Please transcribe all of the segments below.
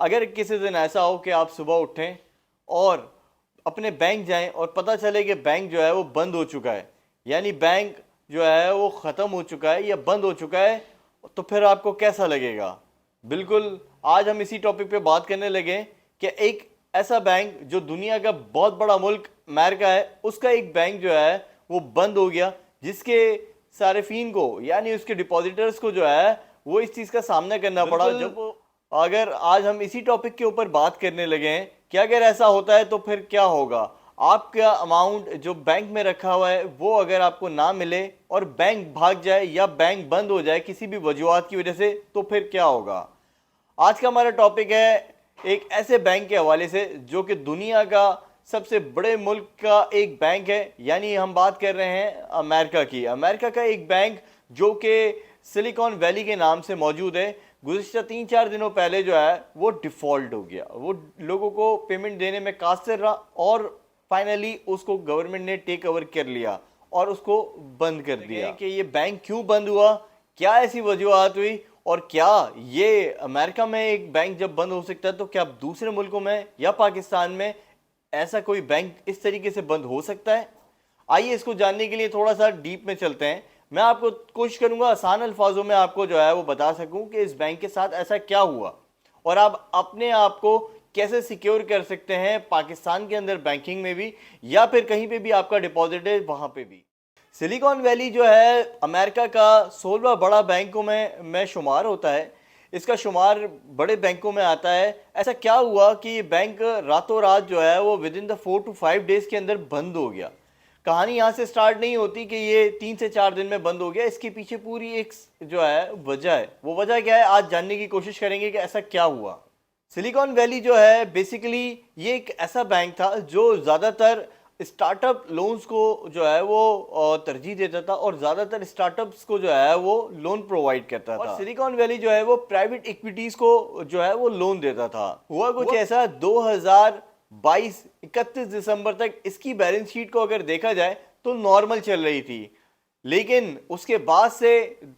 अगर किसी दिन ऐसा हो कि आप सुबह उठें और अपने बैंक जाएं और पता चले कि बैंक जो है वो बंद हो चुका है, यानी बैंक जो है वो ख़त्म हो चुका है या बंद हो चुका है, तो फिर आपको कैसा लगेगा? बिल्कुल, आज हम इसी टॉपिक पे बात करने लगे कि एक ऐसा बैंक जो दुनिया का बहुत बड़ा मुल्क अमेरिका है, उसका एक बैंक जो है वो बंद हो गया, जिसके सार्फिन को यानी उसके डिपॉजिटर्स को जो है वो इस चीज़ का सामना करना पड़ा। जब अगर आज हम इसी टॉपिक के ऊपर बात करने लगे हैं कि अगर ऐसा होता है तो फिर क्या होगा, आपका अमाउंट जो बैंक में रखा हुआ है वो अगर आपको ना मिले और बैंक भाग जाए या बैंक बंद हो जाए किसी भी वजूहत की वजह से, तो फिर क्या होगा। आज का हमारा टॉपिक है एक ऐसे बैंक के हवाले से जो कि दुनिया का सबसे बड़े मुल्क का एक बैंक है, यानी हम बात कर रहे हैं अमेरिका की। अमेरिका का एक बैंक जो कि सिलिकॉन वैली के नाम से मौजूद है, गुज़िश्ता 3-4 दिनों पहले जो है वो डिफ़ॉल्ट हो गया। वो लोगों को पेमेंट देने में कासिर रहा और फाइनली उसको गवर्नमेंट ने टेक ओवर कर लिया और उसको बंद कर दिया। कि ये बैंक क्यों बंद हुआ, क्या ऐसी वजूहत हुई, और क्या ये अमेरिका में एक बैंक जब बंद हो सकता है तो क्या दूसरे मुल्कों में या पाकिस्तान में ऐसा कोई बैंक इस तरीके से बंद हो सकता है। आइए इसको जानने के लिए थोड़ा सा डीप में चलते हैं। मैं आपको कोशिश करूंगा आसान अल्फाजों में आपको जो है वो बता सकूं कि इस बैंक के साथ ऐसा क्या हुआ और आप अपने आप को कैसे सिक्योर कर सकते हैं, पाकिस्तान के अंदर बैंकिंग में भी या फिर कहीं पे भी आपका डिपॉजिट है वहां पे भी। सिलिकॉन वैली जो है अमेरिका का 16वां बड़ा बैंकों में शुमार होता है। इसका शुमार बड़े बैंकों में आता है। ऐसा क्या हुआ कि ये बैंक रातों रात जो है वो with in the 4 to 5 days के अंदर बंद हो गया। कहानी यहाँ से स्टार्ट नहीं होती कि ये 3 से 4 दिन में बंद हो गया, इसके पीछे पूरी एक जो है वजह है। वो वजह क्या है आज जानने की कोशिश करेंगे कि ऐसा क्या हुआ। सिलिकॉन वैली जो है बेसिकली ये एक ऐसा बैंक था जो ज़्यादातर स्टार्टअप लोन्स को जो है वो तरजीह देता था और ज़्यादातर स्टार्टअप्स को जो है वो लोन प्रोवाइड करता था। और सिलिकॉन वैली जो है वो प्राइवेट इक्विटीज़ को जो है वो लोन देता था। हुआ कुछ ऐसा 2022 31 दिसंबर तक इसकी बैलेंस शीट को अगर देखा जाए तो नॉर्मल चल रही थी, लेकिन उसके बाद से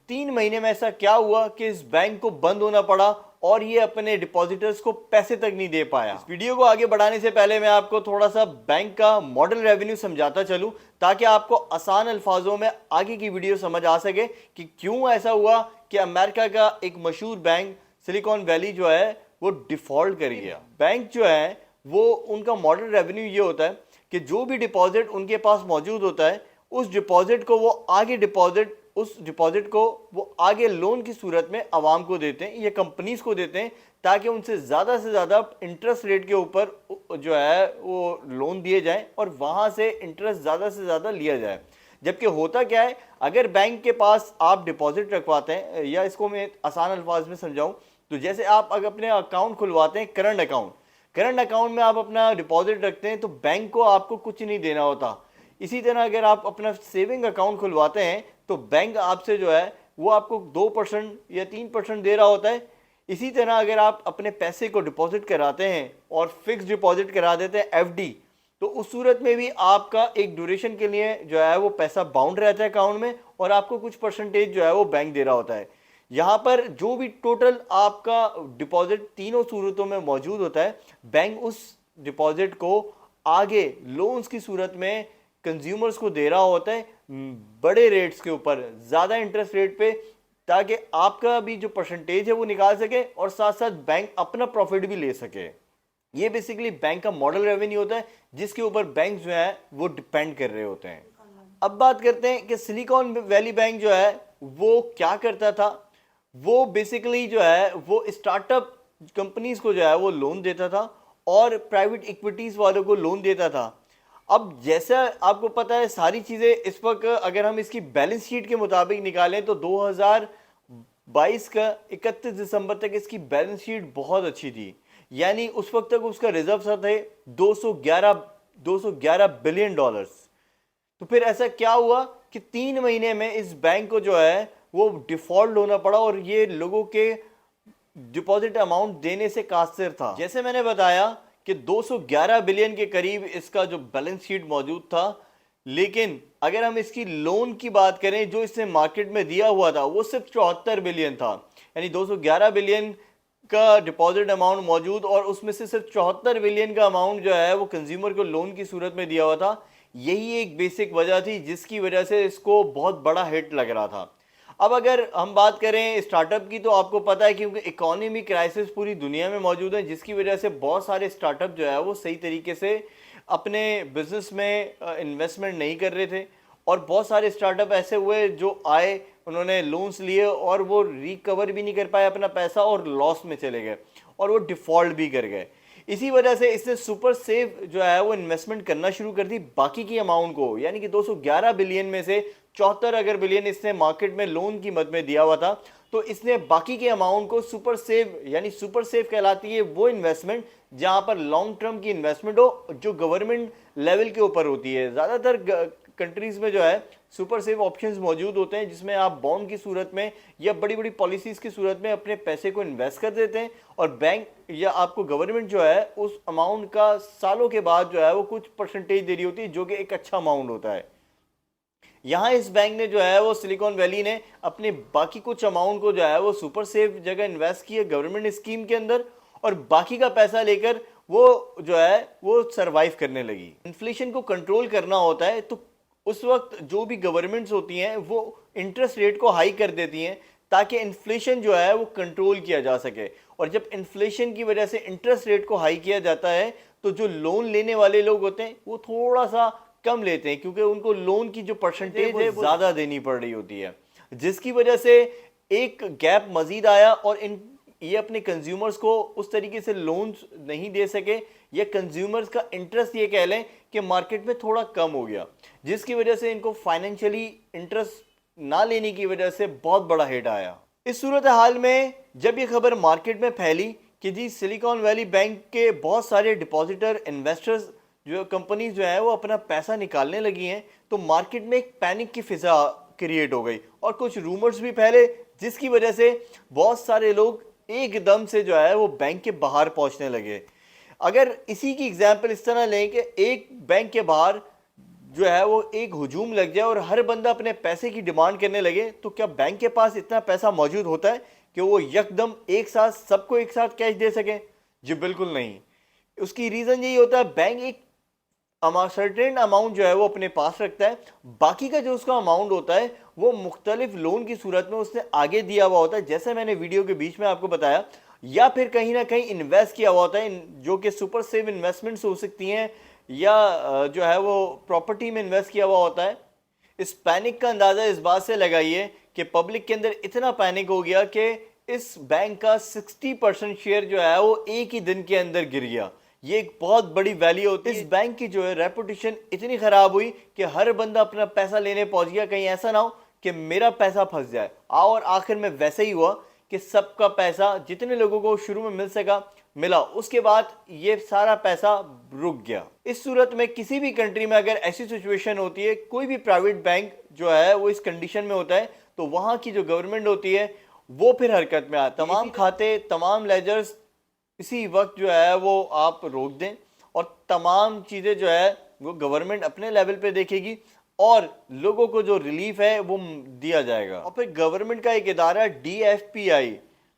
3 महीने में ऐसा क्या हुआ कि इस बैंक को बंद होना पड़ा और ये अपने डिपॉजिटर्स को पैसे तक नहीं दे पाया। इस वीडियो को आगे बढ़ाने से पहले मैं आपको थोड़ा सा बैंक का मॉडल रेवेन्यू समझाता चलूं ताकि आपको आसान अल्फाजों में आगे की वीडियो समझ आ सके कि क्यों ऐसा हुआ कि अमेरिका का एक मशहूर बैंक सिलिकॉन वैली जो है वो डिफॉल्ट कर गया। बैंक जो है वो उनका मॉडल रेवेन्यू ये होता है कि जो भी डिपॉजिट उनके पास मौजूद होता है उस डिपॉजिट को वो आगे आगे लोन की सूरत में आवाम को देते हैं या कंपनीज को देते हैं ताकि उनसे ज़्यादा इंटरेस्ट रेट के ऊपर जो है वो लोन दिए जाएं और वहाँ से इंटरेस्ट ज़्यादा से ज़्यादा लिया जाए। जबकि होता क्या है, अगर बैंक के पास आप डिपॉजिट रखवाते हैं, या इसको मैं आसान अल्फाज में समझाऊँ तो जैसे आप अगर अपने अकाउंट खुलवाते हैं करंट अकाउंट में आप अपना डिपॉजिट रखते हैं तो बैंक को आपको कुछ नहीं देना होता। इसी तरह अगर आप अपना सेविंग अकाउंट खुलवाते हैं तो बैंक आपसे जो है वो आपको 2% या 3% दे रहा होता है। इसी तरह अगर आप अपने पैसे को डिपॉजिट कराते हैं और फिक्स डिपॉजिट करा देते हैं एफडी, तो उस सूरत में भी आपका एक ड्यूरेशन के लिए जो है वो पैसा बाउंड रहता है अकाउंट में और आपको कुछ परसेंटेज जो है वो बैंक दे रहा होता है। यहाँ पर जो भी टोटल आपका डिपॉजिट तीनों सूरतों में मौजूद होता है, बैंक उस डिपॉजिट को आगे लोन्स की सूरत में कंज्यूमर्स को दे रहा होता है बड़े रेट्स के ऊपर, ज़्यादा इंटरेस्ट रेट पे, ताकि आपका भी जो परसेंटेज है वो निकाल सके और साथ साथ बैंक अपना प्रॉफिट भी ले सके। ये बेसिकली बैंक का मॉडल रेवेन्यू होता है जिसके ऊपर बैंक जो है वो डिपेंड कर रहे होते हैं। अब बात करते हैं कि सिलिकॉन वैली बैंक जो है वो क्या करता था। वो बेसिकली जो है वो स्टार्टअप कंपनीज को जो है वो लोन देता था और प्राइवेट इक्विटीज़ वालों को लोन देता था। अब जैसा आपको पता है सारी चीज़ें इस वक्त अगर हम इसकी बैलेंस शीट के मुताबिक निकालें तो 2022 का 31 दिसंबर तक इसकी बैलेंस शीट बहुत अच्छी थी, यानी उस वक्त तक उसका रिजर्व थे 211 बिलियन डॉलर्स। तो फिर ऐसा क्या हुआ कि 3 महीने में इस बैंक को जो है वो डिफॉल्ट होना पड़ा और ये लोगों के डिपॉजिट अमाउंट देने से कासिर था। जैसे मैंने बताया कि 211 बिलियन के करीब इसका जो बैलेंस शीट मौजूद था, लेकिन अगर हम इसकी लोन की बात करें जो इसने मार्केट में दिया हुआ था वो सिर्फ 74 बिलियन था। यानी 211 बिलियन का डिपॉजिट अमाउंट मौजूद और उसमें से सिर्फ 74 बिलियन का अमाउंट जो है वो कंज्यूमर को लोन की सूरत में दिया हुआ था। यही एक बेसिक वजह थी जिसकी वजह से इसको बहुत बड़ा हिट लग रहा था। अब अगर हम बात करें स्टार्टअप की, तो आपको पता है क्योंकि इकोनॉमी क्राइसिस पूरी दुनिया में मौजूद है, जिसकी वजह से बहुत सारे स्टार्टअप जो है वो सही तरीके से अपने बिजनेस में इन्वेस्टमेंट नहीं कर रहे थे, और बहुत सारे स्टार्टअप ऐसे हुए जो आए, उन्होंने लोन्स लिए और वो रिकवर भी नहीं कर पाए अपना पैसा और लॉस में चले गए और वो डिफॉल्ट भी कर गए। इसी वजह से इसने सुपर सेफ जो है वो इन्वेस्टमेंट करना शुरू कर दी बाकी की अमाउंट को, यानी कि 211 बिलियन में से 74 अगर बिलियन इसने मार्केट में लोन की मद में दिया हुआ था, तो इसने बाकी के अमाउंट को सुपर सेव, यानी सुपर सेव कहलाती है वो इन्वेस्टमेंट जहां पर लॉन्ग टर्म की इन्वेस्टमेंट हो जो गवर्नमेंट लेवल के ऊपर होती है। ज़्यादातर कंट्रीज में जो है सुपर सेव ऑप्शंस मौजूद होते हैं जिसमें आप बॉन्ड की सूरत में या बड़ी बड़ी पॉलिसीज की सूरत में अपने पैसे को इन्वेस्ट कर देते हैं और बैंक या आपको गवर्नमेंट जो है उस अमाउंट का सालों के बाद जो है वो कुछ परसेंटेज दे रही होती है, जो कि एक अच्छा अमाउंट होता है। यहाँ इस बैंक ने जो है वो सिलिकॉन वैली ने अपने बाकी कुछ अमाउंट को जो है वो सुपर सेफ जगह इन्वेस्ट किया गवर्नमेंट स्कीम के अंदर, और बाकी का पैसा लेकर वो जो है वो सरवाइव करने लगी। इन्फ्लेशन को कंट्रोल करना होता है तो उस वक्त जो भी गवर्नमेंट्स होती हैं वो इंटरेस्ट रेट को हाई कर देती हैं ताकि इन्फ्लेशन जो है वो कंट्रोल किया जा सके, और जब इन्फ्लेशन की वजह से इंटरेस्ट रेट को हाई किया जाता है तो जो लोन लेने वाले लोग होते हैं वो थोड़ा सा कम लेते हैं क्योंकि उनको लोन की जो परसेंटेज है वो ज़्यादा देनी पड़ रही होती है, जिसकी वजह से एक गैप मजीद आया और ये अपने कंज्यूमर्स को उस तरीके से लोन्स नहीं दे सके, या कंज्यूमर्स का इंटरेस्ट ये कह लें कि मार्केट में थोड़ा कम हो गया, जिसकी वजह से इनको फाइनेंशियली इंटरेस्ट ना लेने की वजह से बहुत बड़ा हिट आया। इस सूरत हाल में जब ये खबर मार्केट में फैली कि जी सिलिकॉन वैली बैंक के बहुत सारे डिपॉजिटर इन्वेस्टर्स जो कंपनीज जो है वो अपना पैसा निकालने लगी हैं, तो मार्केट में एक पैनिक की फिजा क्रिएट हो गई और कुछ रूमर्स भी फैले, जिसकी वजह से बहुत सारे लोग एकदम से जो है वो बैंक के बाहर पहुंचने लगे। अगर इसी की एग्जांपल इस तरह लें कि एक बैंक के बाहर जो है वो एक हुजूम लग जाए और हर बंदा अपने पैसे की डिमांड करने लगे, तो क्या बैंक के पास इतना पैसा मौजूद होता है कि वो यकदम एक साथ सबको एक साथ कैश दे सके? जी बिल्कुल नहीं। उसकी रीज़न यही होता है, बैंक एक सर्टेन अमाउंट जो है वो अपने पास रखता है, बाकी का जो उसका अमाउंट होता है वो मुख्तलिफ लोन की सूरत में उसने आगे दिया हुआ होता है, जैसे मैंने वीडियो के बीच में आपको बताया, या फिर कहीं ना कहीं इन्वेस्ट किया हुआ होता है, जो कि सुपर सेव इन्वेस्टमेंट्स हो सकती हैं या जो है वो प्रॉपर्टी में इन्वेस्ट किया हुआ होता है। इस पैनिक का अंदाज़ा इस बात से लगाइए कि पब्लिक के अंदर इतना पैनिक हो गया कि इस बैंक का 60% शेयर जो है वो एक ही दिन के अंदर गिर गया। ये एक बहुत बड़ी वैल्यू होती है। इस बैंक की जो है रेपुटेशन इतनी ख़राब हुई कि हर बंदा अपना पैसा लेने पहुंच गया, कहीं ऐसा ना हो कि मेरा पैसा फंस जाए। और आखिर में वैसे ही हुआ कि सबका पैसा जितने लोगों को शुरू में मिल सका मिला, उसके बाद ये सारा पैसा रुक गया। इस सूरत में किसी भी कंट्री में अगर ऐसी सिचुएशन होती है, कोई भी प्राइवेट बैंक जो है वो इस कंडीशन में होता है, तो वहाँ की जो गवर्नमेंट होती है वो फिर हरकत में आती है। तमाम खाते, तमाम लेजर्स इसी वक्त जो है वो आप रोक दें और तमाम चीज़ें जो है वो गवर्नमेंट अपने लेवल पे देखेगी और लोगों को जो रिलीफ है वो दिया जाएगा। और फिर गवर्नमेंट का एक इदारा DFPI,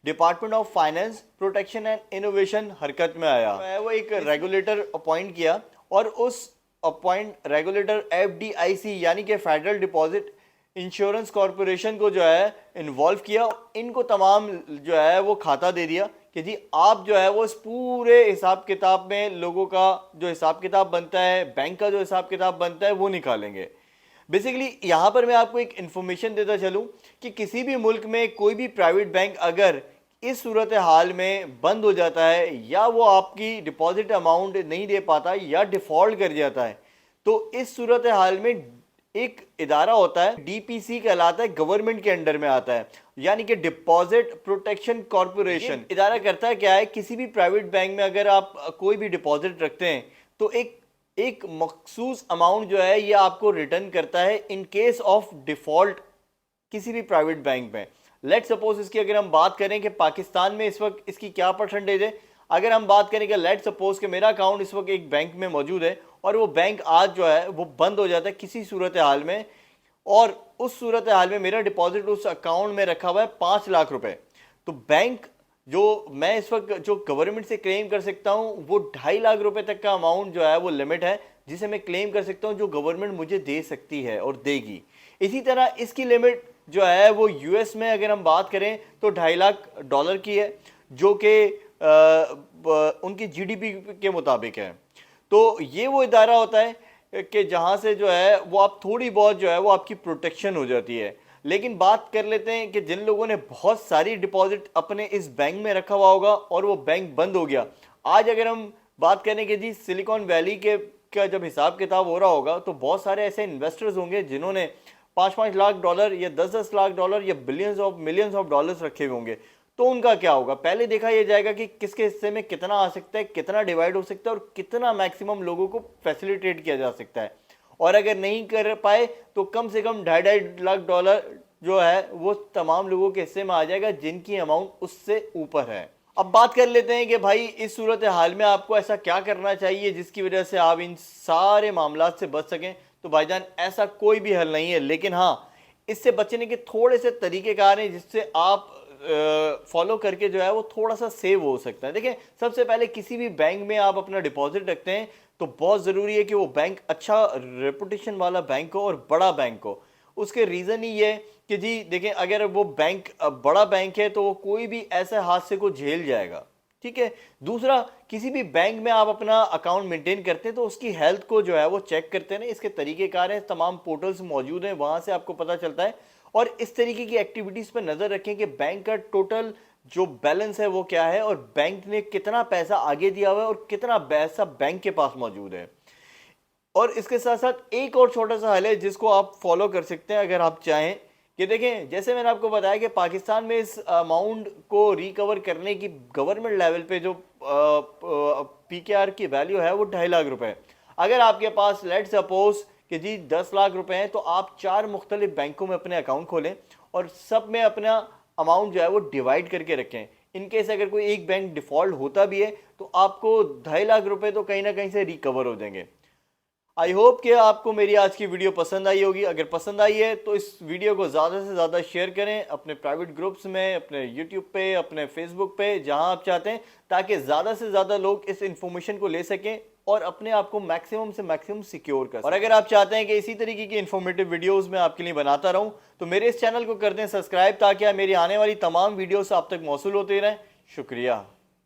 department of finance protection and innovation, हरकत में आया। वो एक रेगुलेटर अपॉइंट किया और उस रेगुलेटर FDIC यानी कि फेडरल डिपॉजिट इंश्योरेंस कॉरपोरेशन को जो है इन्वॉल्व किया। इनको तमाम जो है वो खाता दे दिया कि जी आप जो है वो इस पूरे हिसाब किताब में लोगों का जो हिसाब किताब बनता है, बैंक का जो हिसाब किताब बनता है वो निकालेंगे। बेसिकली यहाँ पर मैं आपको एक इन्फॉर्मेशन देता चलूँ कि किसी भी मुल्क में कोई भी प्राइवेट बैंक अगर इस सूरत हाल में बंद हो जाता है या वो आपकी डिपॉजिट अमाउंट नहीं दे पाता या डिफ़ॉल्ट कर जाता है, तो इस सूरत हाल में एक इदारा होता है, DPC कहलाता है, गवर्नमेंट के अंडर में आता है, यानी कि डिपॉजिट प्रोटेक्शन कॉरपोरेशन। इदारा करता है क्या है, किसी भी प्राइवेट बैंक में अगर आप कोई भी डिपॉजिट रखते हैं तो एक मखसूस अमाउंट जो है ये आपको रिटर्न करता है इन केस ऑफ डिफॉल्ट किसी भी प्राइवेट बैंक में। लेट सपोज इसकी अगर हम बात करें कि पाकिस्तान में इस वक्त इसकी क्या परसेंटेज है, अगर हम बात करें कि लेट सपोज कि मेरा अकाउंट इस वक्त एक बैंक में मौजूद है और वो बैंक आज जो है वो बंद हो जाता है किसी सूरत हाल में, और उस सूरत हाल में मेरा डिपॉजिट उस अकाउंट में रखा हुआ है 5 लाख रुपए, तो बैंक जो मैं इस वक्त जो गवर्नमेंट से क्लेम कर सकता हूँ वो 2.5 लाख रुपए तक का अमाउंट जो है वो लिमिट है जिसे मैं क्लेम कर सकता हूँ, जो गवर्नमेंट मुझे दे सकती है और देगी। इसी तरह इसकी लिमिट जो है वो यूएस में अगर हम बात करें तो $2.5 लाख की है, जो कि उनकी जीडीपी के मुताबिक है। तो ये वो इदारा होता है कि जहाँ से जो है वो आप थोड़ी बहुत जो है वो आपकी प्रोटेक्शन हो जाती है। लेकिन बात कर लेते हैं कि जिन लोगों ने बहुत सारी डिपॉजिट अपने इस बैंक में रखा हुआ होगा और वो बैंक बंद हो गया। आज अगर हम बात करें कि जी सिलिकॉन वैली के का जब हिसाब किताब हो रहा होगा तो बहुत सारे ऐसे इन्वेस्टर्स होंगे जिन्होंने $5-5 लाख या $10-10 लाख या मिलियंस ऑफ डॉलर्स रखे हुए होंगे। तो उनका क्या होगा, पहले देखा यह जाएगा कि किसके हिस्से में कितना आ सकता है, कितना डिवाइड हो सकता है और कितना मैक्सिमम लोगों को फैसिलिटेट किया जा सकता है। और अगर नहीं कर पाए तो कम से कम $2.5 लाख जो है वो तमाम लोगों के हिस्से में आ जाएगा जिनकी अमाउंट उससे ऊपर है। अब बात कर लेते हैं कि भाई इस सूरत हाल में आपको ऐसा क्या करना चाहिए जिसकी वजह से आप इन सारे मामलात से बच सकें। तो भाईजान ऐसा कोई भी हल नहीं है, लेकिन हाँ इससे बचने के थोड़े से तरीकेकार हैं जिससे आप फॉलो करके जो है वो थोड़ा सा सेव हो सकता है। देखिए, सबसे पहले किसी भी बैंक में आप अपना डिपॉजिट रखते हैं तो बहुत ज़रूरी है कि वो बैंक अच्छा रेपुटेशन वाला बैंक हो और बड़ा बैंक हो। उसके रीज़न ही ये कि जी देखें, अगर वो बैंक बड़ा बैंक है तो वो कोई भी ऐसे हादसे को झेल जाएगा, ठीक है। दूसरा, किसी भी बैंक में आप अपना अकाउंट मेंटेन करते हैं तो उसकी हेल्थ को जो है वो चेक करते हैं। इसके तरीकेकार हैं, तमाम पोर्टल्स मौजूद हैं, वहां से आपको पता चलता है। और इस तरीके की एक्टिविटीज पर नजर रखें कि बैंक का टोटल जो बैलेंस है वो क्या है और बैंक ने कितना पैसा आगे दिया हुआ है और कितना पैसा बैंक के पास मौजूद है। और इसके साथ साथ एक और छोटा सा हल है जिसको आप फॉलो कर सकते हैं अगर आप चाहें कि देखें, जैसे मैंने आपको बताया कि पाकिस्तान में इस अमाउंट को रिकवर करने की गवर्नमेंट लेवल पे जो पीकेआर की वैल्यू है वो 2.5 लाख रुपए। अगर आपके पास लेट सपोज कि जी 10 लाख रुपए हैं तो आप 4 मुख्तलिफ बैंकों में अपने अकाउंट खोलें और सब में अपना अमाउंट जो है वो डिवाइड करके रखें। इनकेस अगर कोई एक बैंक डिफॉल्ट होता भी है तो आपको 2.5 लाख रुपए तो कहीं ना कहीं से रिकवर हो जाएंगे। आई होप कि आपको मेरी आज की वीडियो पसंद आई होगी। अगर पसंद आई है तो इस वीडियो को ज़्यादा से ज़्यादा शेयर करें अपने प्राइवेट ग्रुप्स में, अपने यूट्यूब पे, अपने फेसबुक पे, जहां आप चाहते हैं, ताकि ज़्यादा से ज़्यादा लोग इस इंफॉर्मेशन को ले सकें और अपने आप को मैक्सिमम से मैक्सिमम सिक्योर कर सकें। और अगर आप चाहते हैं कि इसी तरीके की इन्फॉर्मेटिव वीडियोज़ मैं आपके लिए बनाता रहूँ तो मेरे इस चैनल को कर दें सब्सक्राइब, ताकि मेरी आने वाली तमाम वीडियोज़ आप तक मौसूल होते रहें। शुक्रिया।